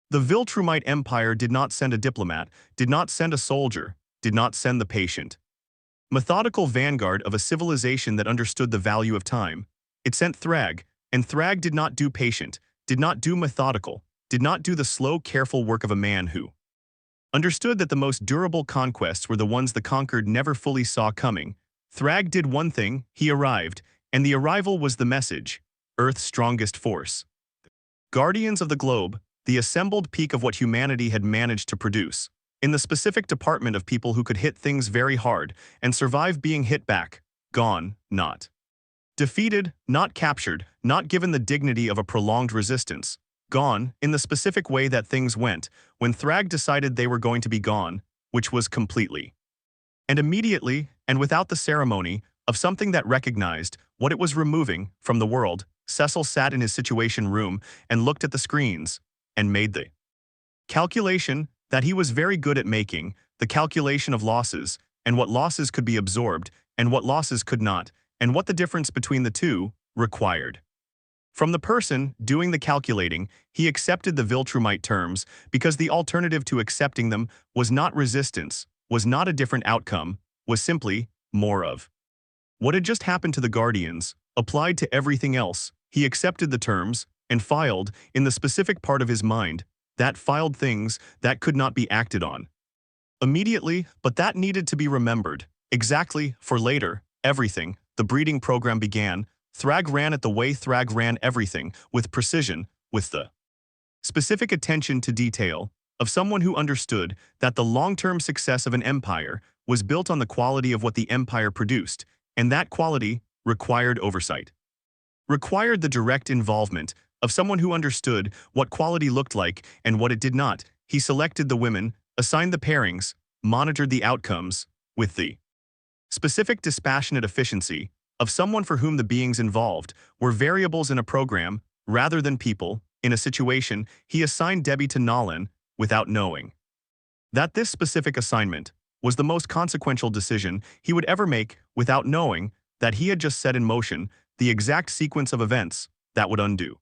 The Viltrumite Empire did not send a diplomat, did not send a soldier, did not send the patient. Methodical vanguard of a civilization that understood the value of time. It sent Thragg, and Thragg did not do patient, did not do methodical, did not do the slow, careful work of a man who understood that the most durable conquests were the ones the conquered never fully saw coming. Thragg did one thing, he arrived, and the arrival was the message, Earth's strongest force. Guardians of the globe, the assembled peak of what humanity had managed to produce. In the specific department of people who could hit things very hard and survive being hit back, gone, not defeated, not captured, not given the dignity of a prolonged resistance. Gone, in the specific way that things went, when Thragg decided they were going to be gone, which was completely. And immediately, and without the ceremony, of something that recognized what it was removing from the world, Cecil sat in his situation room and looked at the screens, and made the calculation that he was very good at making, the calculation of losses, and what losses could be absorbed, and what losses could not, and what the difference between the two required. From the person doing the calculating, he accepted the Viltrumite terms because the alternative to accepting them was not resistance, was not a different outcome, was simply more of. What had just happened to the Guardians applied to everything else. He accepted the terms and filed, in the specific part of his mind, that filed things that could not be acted on immediately, but that needed to be remembered. Exactly, for later, everything, the breeding program began. Thragg ran it the way Thragg ran everything, with precision, with the specific attention to detail of someone who understood that the long-term success of an empire was built on the quality of what the empire produced, and that quality required oversight. Required the direct involvement of someone who understood what quality looked like and what it did not. He selected the women, assigned the pairings, monitored the outcomes, with the specific dispassionate efficiency of someone for whom the beings involved were variables in a program rather than people. In a situation, he assigned Debbie to Nolan without knowing that this specific assignment was the most consequential decision he would ever make, without knowing that he had just set in motion the exact sequence of events that would undo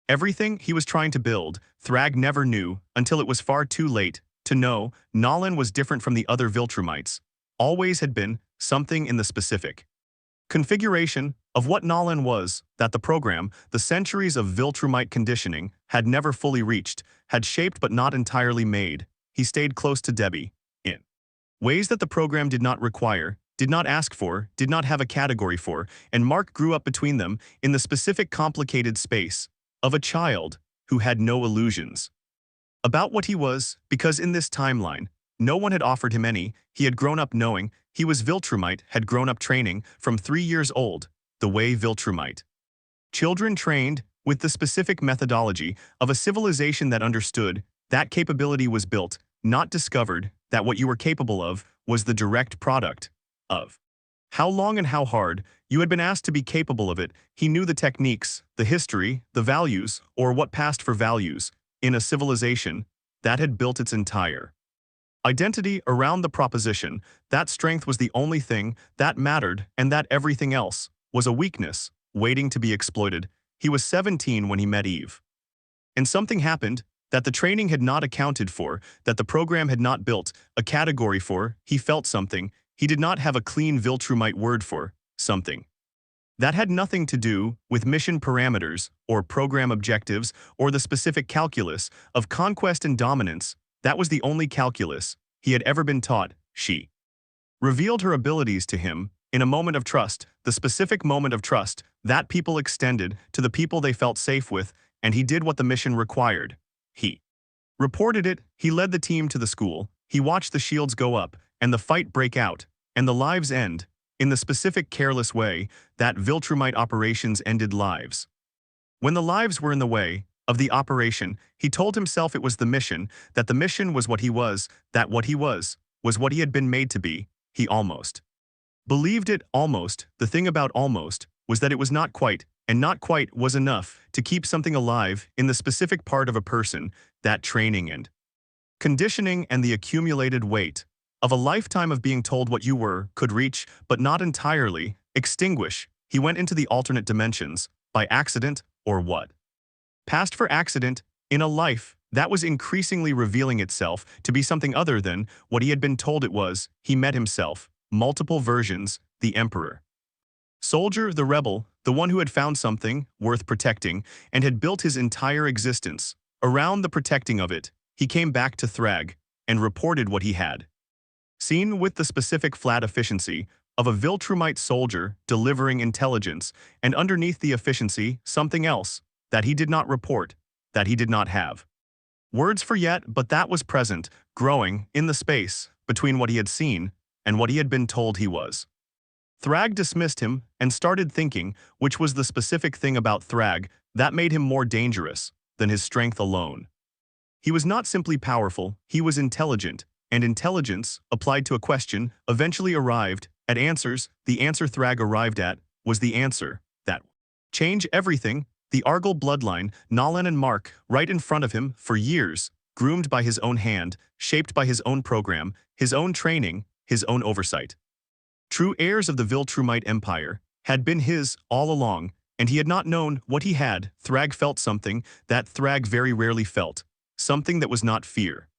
everything he was trying to build. Thragg never knew, until it was far too late, to know Nolan was different from the other Viltrumites. Always had been something in the specific configuration of what Nolan was that the program, the centuries of Viltrumite conditioning, had never fully reached, had shaped but not entirely made. He stayed close to Debbie in ways that the program did not require, did not ask for, did not have a category for, and Mark grew up between them in the specific complicated space of a child who had no illusions about what he was, because in this timeline, no one had offered him any. He had grown up knowing he was Viltrumite, had grown up training from 3 years old, the way Viltrumite children trained, with the specific methodology of a civilization that understood that capability was built, not discovered, that what you were capable of was the direct product of how long and how hard you had been asked to be capable of it. He knew the techniques, the history, the values, or what passed for values, in a civilization that had built its entire identity around the proposition that strength was the only thing that mattered and that everything else was a weakness waiting to be exploited. He was 17 when he met Eve. And something happened that the training had not accounted for, that the program had not built a category for. He felt something he did not have a clean Viltrumite word for, something that had nothing to do with mission parameters or program objectives or the specific calculus of conquest and dominance. That was the only calculus he had ever been taught. She revealed her abilities to him in a moment of trust, the specific moment of trust that people extended to the people they felt safe with, and he did what the mission required. He reported it, he led the team to the school, he watched the shields go up, and the fight break out, and the lives end, in the specific careless way that Viltrumite operations ended lives. When the lives were in the way of the operation, he told himself it was the mission, that the mission was what he was, that what he was what he had been made to be. He almost believed it. Almost, the thing about almost, was that it was not quite, and not quite was enough to keep something alive in the specific part of a person, that training and conditioning and the accumulated weight of a lifetime of being told what you were could reach, but not entirely, extinguish. He went into the alternate dimensions, by accident, or what passed for accident, in a life that was increasingly revealing itself to be something other than what he had been told it was. He met himself, multiple versions, the Emperor. Soldier, the rebel, the one who had found something worth protecting and had built his entire existence around the protecting of it. He came back to Thragg and reported what he had seen with the specific flat efficiency of a Viltrumite soldier delivering intelligence, and underneath the efficiency something else that he did not report, that he did not have words for yet, but that was present, growing in the space between what he had seen and what he had been told he was. Thragg dismissed him and started thinking, which was the specific thing about Thragg that made him more dangerous than his strength alone. He was not simply powerful, he was intelligent, and intelligence, applied to a question, eventually arrived at answers. The answer Thragg arrived at was the answer that changed everything. The Argyll bloodline, Nolan and Mark, right in front of him for years, groomed by his own hand, shaped by his own program, his own training, his own oversight. True heirs of the Viltrumite Empire had been his all along, and he had not known what he had. Thragg felt something that Thragg very rarely felt, something that was not fear.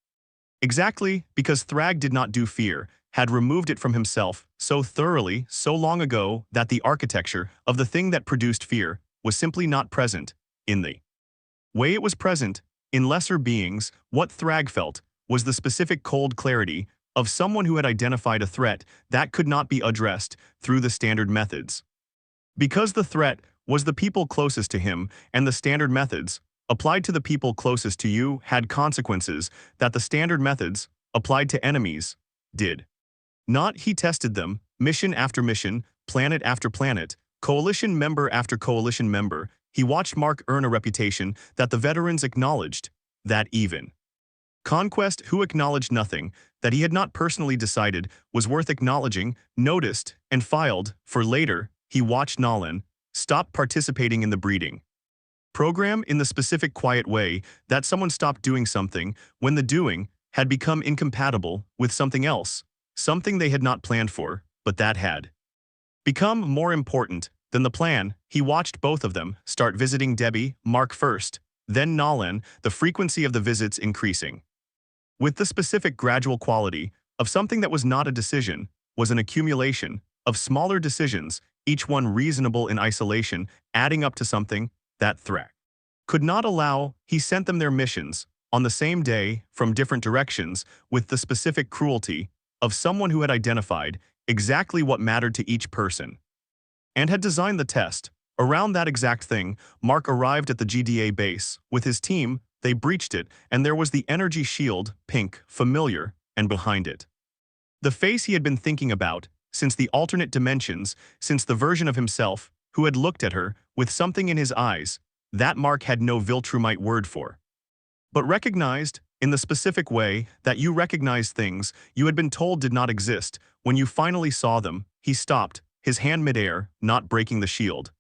Exactly because Thragg did not do fear, had removed it from himself so thoroughly, so long ago, that the architecture of the thing that produced fear was simply not present in the way it was present in lesser beings. What Thragg felt was the specific cold clarity of someone who had identified a threat that could not be addressed through the standard methods. Because the threat was the people closest to him, and the standard methods, applied to the people closest to you, had consequences that the standard methods, applied to enemies, did not. He tested them, mission after mission, planet after planet, coalition member after coalition member. He watched Mark earn a reputation that the veterans acknowledged, that even Conquest, who acknowledged nothing that he had not personally decided was worth acknowledging, noticed and filed for later. He watched Nolan stop participating in the breeding program in the specific quiet way that someone stopped doing something when the doing had become incompatible with something else, something they had not planned for, but that had become more important than the plan. He watched both of them start visiting Debbie, Mark first, then Nolan, the frequency of the visits increasing. With the specific gradual quality of something that was not a decision, was an accumulation of smaller decisions, each one reasonable in isolation, adding up to something that Thragg could not allow. He sent them their missions on the same day from different directions with the specific cruelty of someone who had identified exactly what mattered to each person and had designed the test around that exact thing. Mark arrived at the GDA base with his team. They breached it, and there was the energy shield, pink, familiar, and behind it the face he had been thinking about since the alternate dimensions, since the version of himself who had looked at her with something in his eyes that Mark had no Viltrumite word for, but recognized in the specific way that you recognize things you had been told did not exist. When you finally saw them, he stopped, his hand midair, not breaking the shield.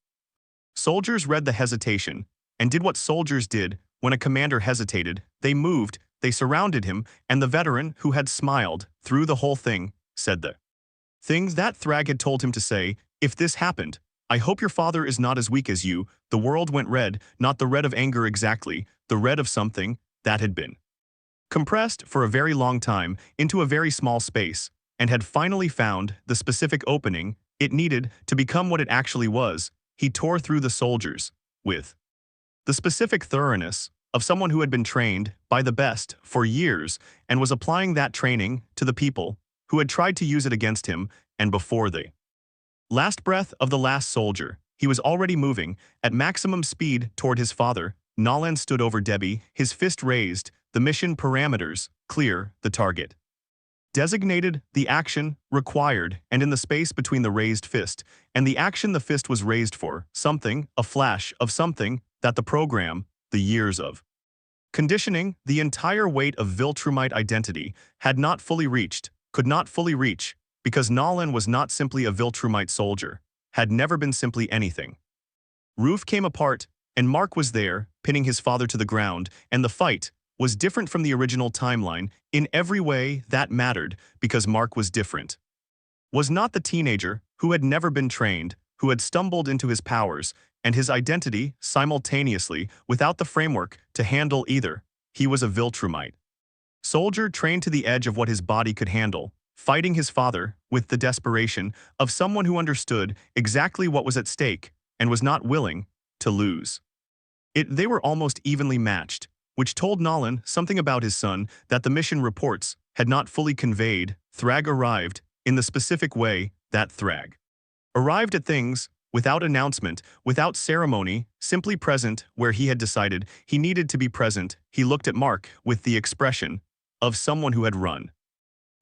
Soldiers read the hesitation and did what soldiers did when a commander hesitated. They moved, they surrounded him, and the veteran, who had smiled through the whole thing, said the things that Thragg had told him to say. If this happened, I hope your father is not as weak as you. The world went red, not the red of anger exactly, the red of something that had been compressed for a very long time into a very small space, and had finally found the specific opening it needed to become what it actually was. He tore through the soldiers with the specific thoroughness of someone who had been trained by the best for years and was applying that training to the people who had tried to use it against him. And before the last breath of the last soldier, he was already moving at maximum speed toward his father. Nolan stood over Debbie, his fist raised, the mission parameters clear, the target designated, the action required, and in the space between the raised fist and the action the fist was raised for, something, a flash of something that the program, the years of conditioning, the entire weight of Viltrumite identity had not fully reached, could not fully reach, because Nolan was not simply a Viltrumite soldier, had never been simply anything. Roof came apart, and Mark was there, pinning his father to the ground, and the fight was different from the original timeline in every way that mattered, because Mark was different. Was not the teenager who had never been trained, who had stumbled into his powers and his identity simultaneously without the framework to handle either. he was a Viltrumite. Soldier trained to the edge of what his body could handle, fighting his father with the desperation of someone who understood exactly what was at stake and was not willing to lose. They were almost evenly matched, which told Nolan something about his son that the mission reports had not fully conveyed. Thragg arrived in the specific way that Thragg arrived at things, without announcement, without ceremony, simply present where he had decided he needed to be present. He looked at Mark with the expression of someone who had run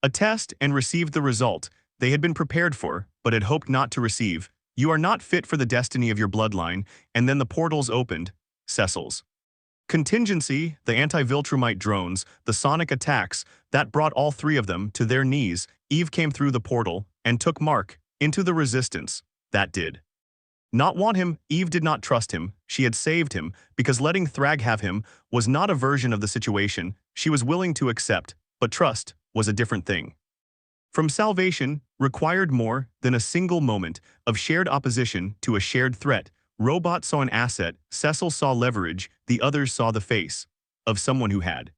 a test and received the result they had been prepared for but had hoped not to receive. You are not fit for the destiny of your bloodline, and then the portals opened. Cecil's contingency, the anti-Viltrumite drones, the sonic attacks, that brought all three of them to their knees. Eve came through the portal and took Mark into the resistance. That did not want him. Eve did not trust him. She had saved him because letting Thragg have him was not a version of the situation she was willing to accept, but trust was a different thing. From salvation required more than a single moment of shared opposition to a shared threat. Robot saw an asset, Cecil saw leverage, the others saw the face of someone who had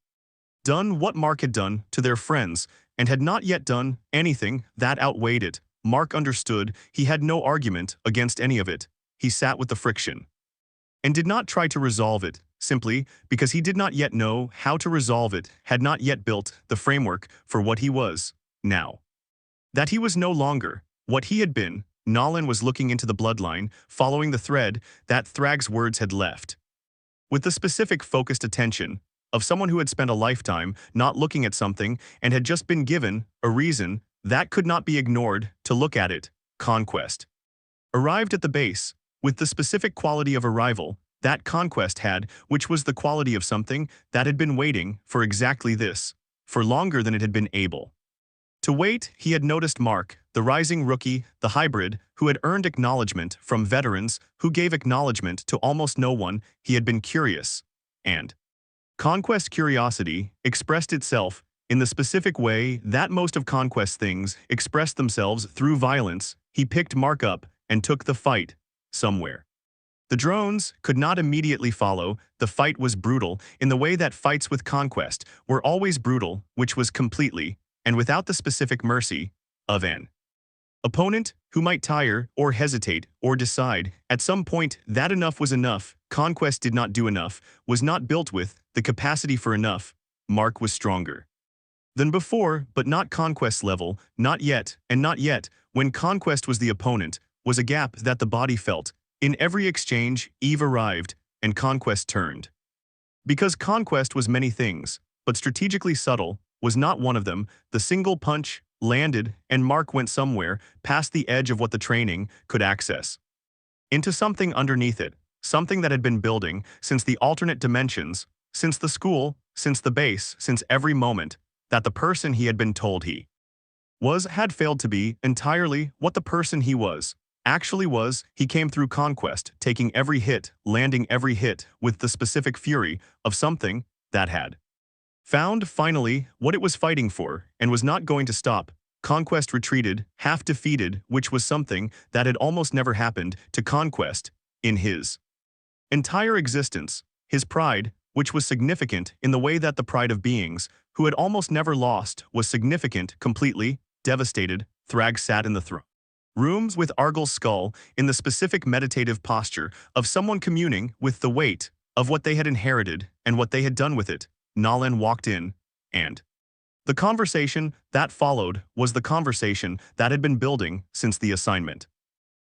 done what Mark had done to their friends and had not yet done anything that outweighed it. Mark understood. He had no argument against any of it. He sat with the friction and did not try to resolve it, simply because he did not yet know how to resolve it, had not yet built the framework for what he was now. That he was no longer what he had been. Nolan was looking into the bloodline, following the thread that Thragg's words had left, with the specific focused attention of someone who had spent a lifetime not looking at something and had just been given a reason that could not be ignored to look at it. Conquest arrived at the base with the specific quality of arrival that conquest had, which was the quality of something that had been waiting for exactly this, for longer than it had been able to wait. He had noticed Mark, the rising rookie, the hybrid, who had earned acknowledgement from veterans, who gave acknowledgement to almost no one. He had been curious, and Conquest curiosity expressed itself in the specific way that most of Conquest's things expressed themselves, through violence. He picked Mark up and took the fight somewhere. The drones could not immediately follow. The fight was brutal in the way that fights with Conquest were always brutal, which was completely and without the specific mercy of an opponent who might tire or hesitate or decide at some point that enough was enough. Conquest did not do enough, was not built with the capacity for enough. Mark was stronger than before, but not Conquest's level, not yet, and not yet. When Conquest was the opponent, was a gap that the body felt. In every exchange, Eve arrived, and Conquest turned. Because Conquest was many things, but strategically subtle was not one of them. The single punch landed, and Mark went somewhere past the edge of what the training could access, into something underneath it, something that had been building since the alternate dimensions, since the school, since the base, since every moment that the person he had been told he was had failed to be entirely what the person he was actually was. He came through Conquest, taking every hit, landing every hit with the specific fury of something that had found finally what it was fighting for and was not going to stop. Conquest retreated, half defeated, which was something that had almost never happened to Conquest in his entire existence. His pride, which was significant in the way that the pride of beings who had almost never lost was significant, completely devastated. Thragg sat in the throne rooms with Argyl's skull in the specific meditative posture of someone communing with the weight of what they had inherited and what they had done with it. Nolan walked in, and the conversation that followed was the conversation that had been building since the assignment.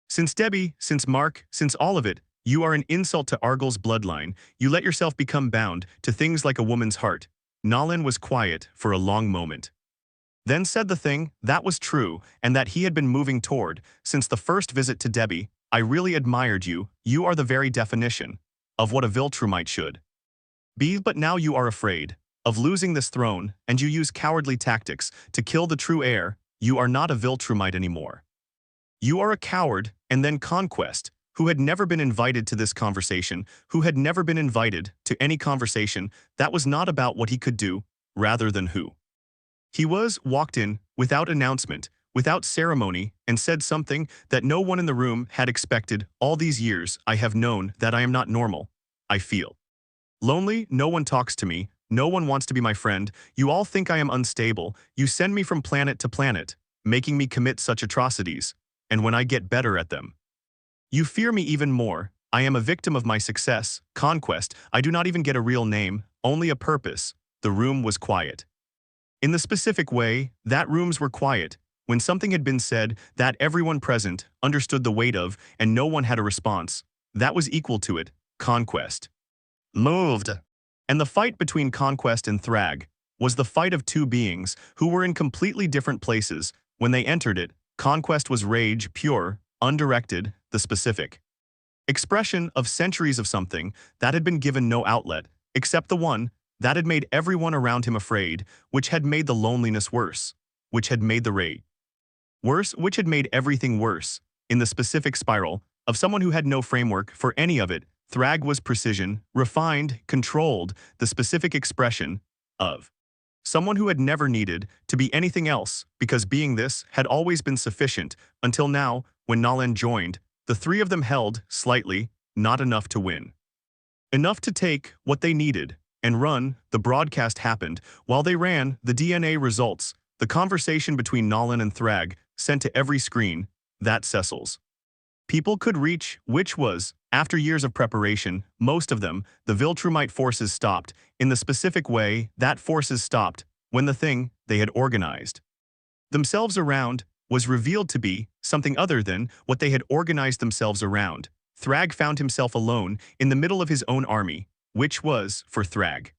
Since Debbie, since Mark, since all of it. You are an insult to Argyl's bloodline. You let yourself become bound to things like a woman's heart. Nolan was quiet for a long moment, then said the thing that was true and that he had been moving toward since the first visit to Debbie. I really admired you. You are the very definition of what a Viltrumite should be, but now you are afraid of losing this throne, and you use cowardly tactics to kill the true heir. You are not a Viltrumite anymore. You are a coward. And then Conquest, who had never been invited to this conversation, who had never been invited to any conversation that was not about what he could do, rather than who he was, walked in, without announcement, without ceremony, and said something that no one in the room had expected. All these years I have known that I am not normal. I feel lonely. No one talks to me. No one wants to be my friend. You all think I am unstable. You send me from planet to planet, making me commit such atrocities. And when I get better at them, you fear me even more. I am a victim of my success, conquest. I do not even get a real name, only a purpose. The room was quiet. In the specific way, that rooms were quiet, when something had been said that everyone present understood the weight of, and no one had a response. That was equal to it, conquest. Moved. And the fight between Conquest and Thragg was the fight of two beings who were in completely different places. When they entered it, Conquest was rage, pure, undirected, the specific expression of centuries of something that had been given no outlet, except the one that had made everyone around him afraid, which had made the loneliness worse, which had made the rage worse, which had made everything worse. In the specific spiral of someone who had no framework for any of it, Thragg was precision, refined, controlled, the specific expression of someone who had never needed to be anything else, because being this had always been sufficient, until now, when Nolan joined, the three of them held, slightly, not enough to win. Enough to take what they needed and run. The broadcast happened. While they ran, the DNA results, the conversation between Nolan and Thragg, sent to every screen, that Cecil's people could reach, which was, after years of preparation, most of them, the Viltrumite forces stopped, in the specific way that forces stopped, when the thing they had organized themselves around was revealed to be something other than what they had organized themselves around. Thragg found himself alone in the middle of his own army, which was, for Thragg,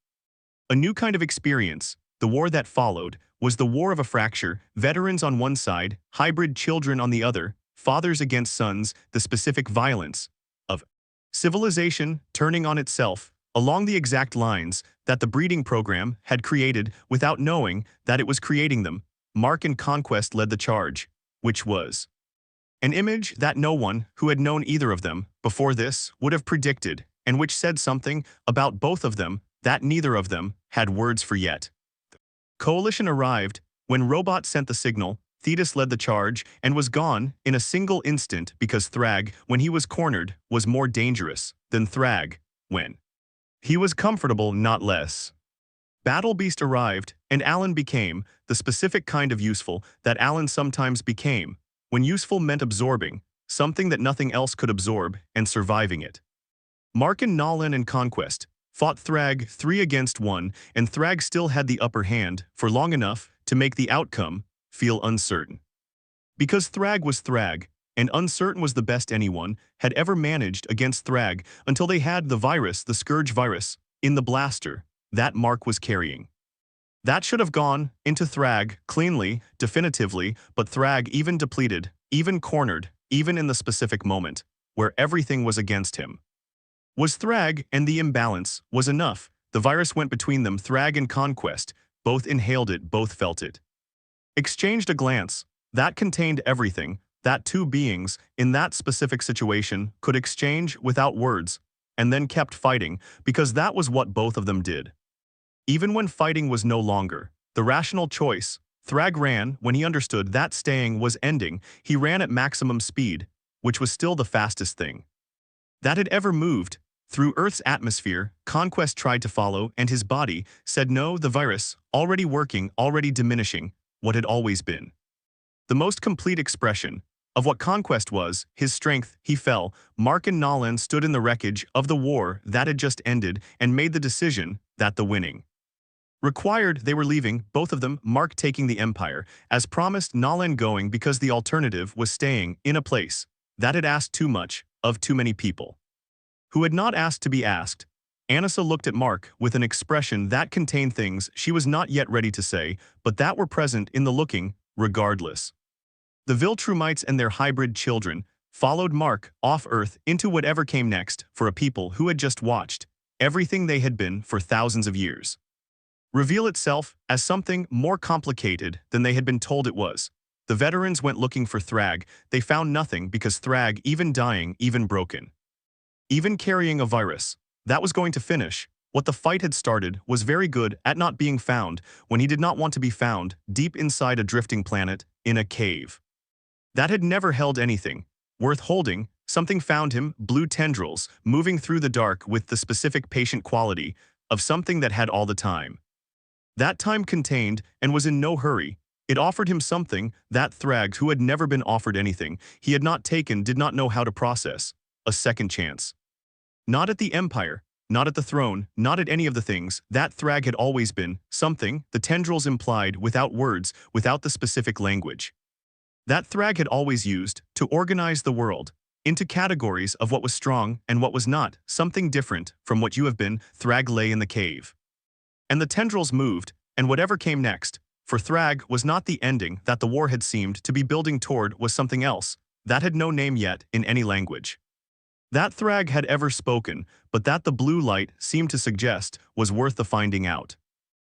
a new kind of experience. The war that followed was the war of a fracture, veterans on one side, hybrid children on the other, fathers against sons, the specific violence of civilization turning on itself along the exact lines that the breeding program had created without knowing that it was creating them. Mark and Conquest led the charge, which was an image that no one who had known either of them before this would have predicted, and which said something about both of them that neither of them had words for yet. Coalition arrived. When Robot sent the signal, Thetis led the charge and was gone in a single instant, because Thragg, when he was cornered, was more dangerous than Thragg when he was comfortable, not less. Battle Beast arrived, and Alan became the specific kind of useful that Alan sometimes became, when useful meant absorbing something that nothing else could absorb and surviving it. Mark and Nolan and Conquest fought Thragg 3 against 1, and Thragg still had the upper hand for long enough to make the outcome feel uncertain. Because Thragg was Thragg, and uncertain was the best anyone had ever managed against Thragg until they had the virus, the Scourge virus, in the blaster that Mark was carrying. That should have gone into Thragg cleanly, definitively, but Thragg, even depleted, even cornered, even in the specific moment where everything was against him, was Thragg, and the imbalance was enough. The virus went between them. Thragg and Conquest both inhaled it, both felt it. Exchanged a glance that contained everything that two beings in that specific situation could exchange without words, and then kept fighting, because that was what both of them did. Even when fighting was no longer the rational choice, Thragg ran when he understood that staying was ending. He ran at maximum speed, which was still the fastest thing that had ever moved through Earth's atmosphere. Conquest tried to follow, and his body said no. The virus, already working, already diminishing what had always been the most complete expression of what Conquest was, his strength. He fell. Mark and Nolan stood in the wreckage of the war that had just ended and made the decision that the winning required. They were leaving, both of them, Mark taking the Empire, as promised, Nolan going because the alternative was staying in a place that had asked too much of too many people who had not asked to be asked. Anissa looked at Mark with an expression that contained things she was not yet ready to say, but that were present in the looking, regardless. The Viltrumites and their hybrid children followed Mark off Earth into whatever came next for a people who had just watched everything they had been for thousands of years reveal itself as something more complicated than they had been told it was. The veterans went looking for Thragg. They found nothing, because Thragg, even dying, even broken, even carrying a virus that was going to finish what the fight had started, was very good at not being found when he did not want to be found, deep inside a drifting planet, in a cave that had never held anything worth holding. Something found him, blue tendrils, moving through the dark with the specific patient quality. of something that had all the time. That time contained and was in no hurry. It offered him something that Thragg, who had never been offered anything he had not taken, did not know how to process: a second chance. Not at the Empire, not at the throne, not at any of the things that Thragg had always been, something, the tendrils implied, without words, without the specific language, that Thragg had always used to organize the world into categories of what was strong and what was not, something different from what you have been. Thragg lay in the cave. And the tendrils moved, and whatever came next, for Thragg, was not the ending that the war had seemed to be building toward, was something else that had no name yet in any language that Thragg had ever spoken, but that the blue light seemed to suggest was worth the finding out.